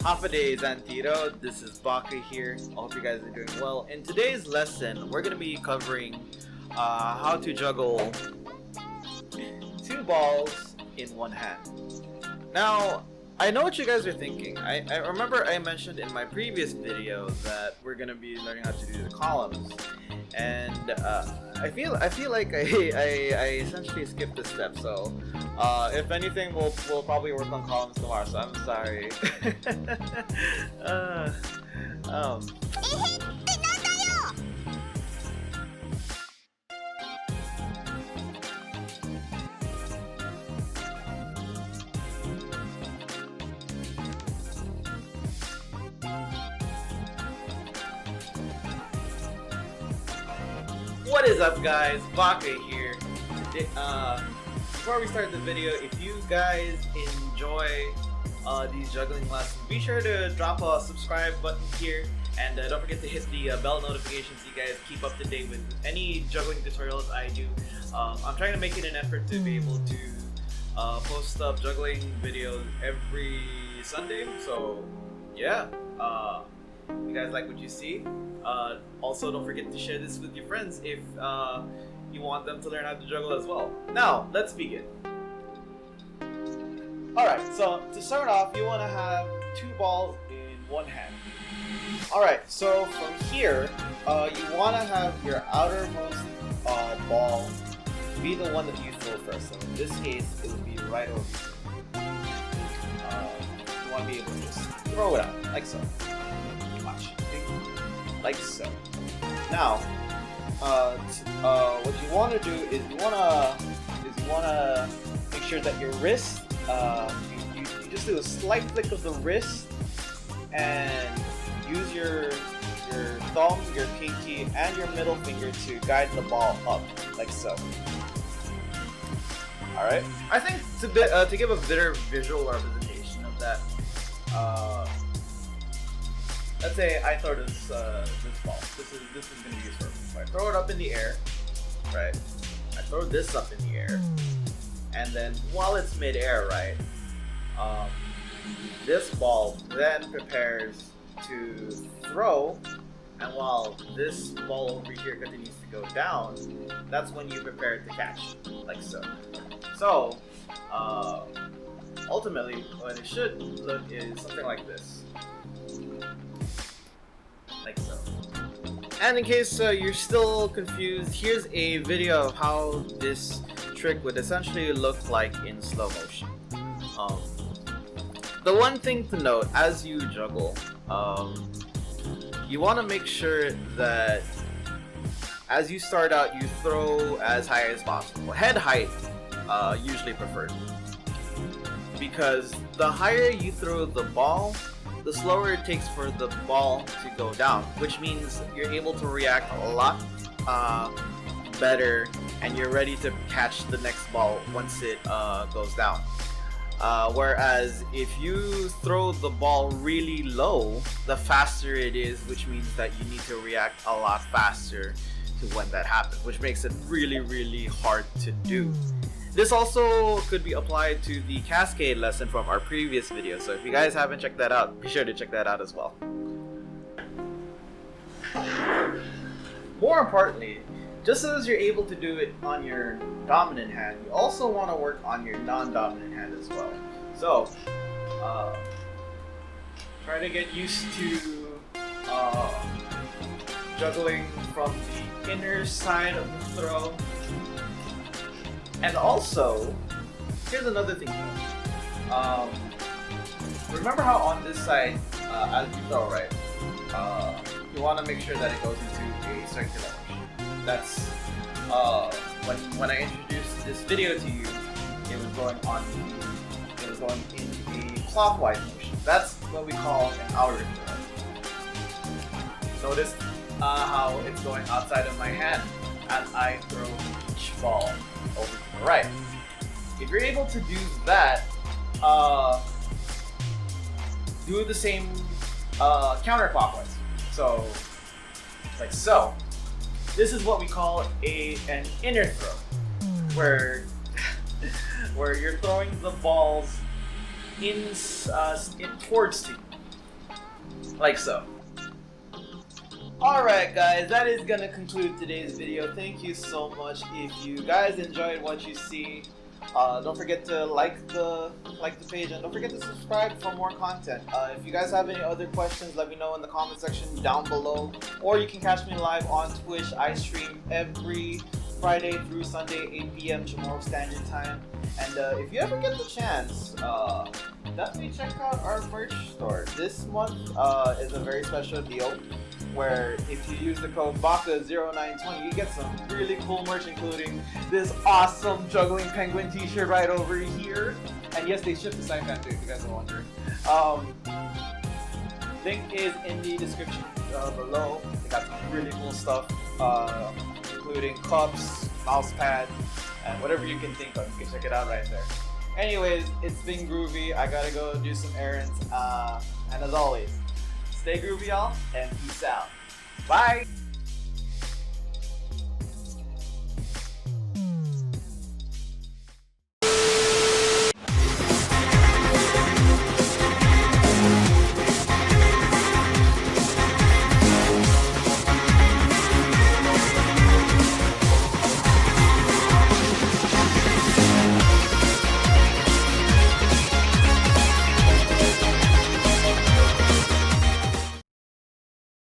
Half a day Zantiro, this is Baka here. I hope you guys are doing well. In today's lesson, we're going to be covering how to juggle two balls in one hand. Now, I know what you guys are thinking. I remember I mentioned in my previous video that we're going to be learning how to do the columns. And I feel like I essentially skipped this step, so if anything, we'll probably work on columns tomorrow. So I'm sorry. What is up, guys? Baka here. Before we start the video, if you guys enjoy these juggling lessons, be sure to drop a subscribe button here, and don't forget to hit the bell notification so you guys keep up to date with any juggling tutorials I do. I'm trying to make it an effort to be able to post up juggling videos every Sunday, so yeah. You guys like what you see? Also, don't forget to share this with your friends if you want them to learn how to juggle as well. Now, let's begin. Alright, so to start off, you want to have two balls in one hand. Alright, so from here, you want to have your outermost ball be the one that you throw first. So in this case, it would be right over here. You want to be able to just throw it out, like so. Watch. Like so. Now, what you want to do is you want to make sure that your wrist, you just do a slight flick of the wrist and use your thumb, your pinky, and your middle finger to guide the ball up, like so. All right. I think to give a better visual representation of that. Let's say I throw this ball. This is going to be used for. So I throw it up in the air, right? I throw this up in the air, and then while it's mid-air, right? This ball then prepares to throw, and while this ball over here continues to go down, that's when you prepare to catch, like so. So, ultimately, what it should look is something like this. Like so. And in case you're still confused, here's a video of how this trick would essentially look like in slow motion. The one thing to note as you juggle, you want to make sure that as you start out, you throw as high as possible. Head height usually preferred, because the higher you throw the ball, the slower it takes for the ball to go down, which means you're able to react a lot better, and you're ready to catch the next ball once it goes down. Whereas if you throw the ball really low, the faster it is, which means that you need to react a lot faster to when that happens, which makes it really, really hard to do. This also could be applied to the cascade lesson from our previous video, so if you guys haven't checked that out, be sure to check that out as well. More importantly, just as you're able to do it on your dominant hand, you also want to work on your non-dominant hand as well. So, try to get used to juggling from the inner side of the throw. And also, here's another thing. Remember how on this side, as you throw, right? You want to make sure that it goes into a circular motion. That's when I introduced this video to you, it was going in a clockwise motion. That's what we call an outer throw. Notice how it's going outside of my hand as I throw each ball over to the right. If you're able to do that, do the same counterclockwise. So, like so. This is what we call an inner throw, where you're throwing the balls in towards you. like so. Alright guys, that is gonna conclude today's video. Thank you so much. If you guys enjoyed what you see, don't forget to like the page, and don't forget to subscribe for more content. If you guys have any other questions, let me know in the comment section down below, or you can catch me live on Twitch. I stream every Friday through Sunday, 8 p.m. Tomorrow Standard Time. And if you ever get the chance, definitely check out our merch store. This month is a very special deal, where if you use the code BACA0920, you get some really cool merch, including this awesome Juggling Penguin t-shirt right over here. And yes, they ship to Saipan too, if you guys are wondering. Link is in the description below. They got some really cool stuff, including cups, mouse pads, and whatever you can think of. You can check it out right there. Anyways, it's been groovy. I gotta go do some errands. And as always, stay groovy, y'all, and peace out. Bye!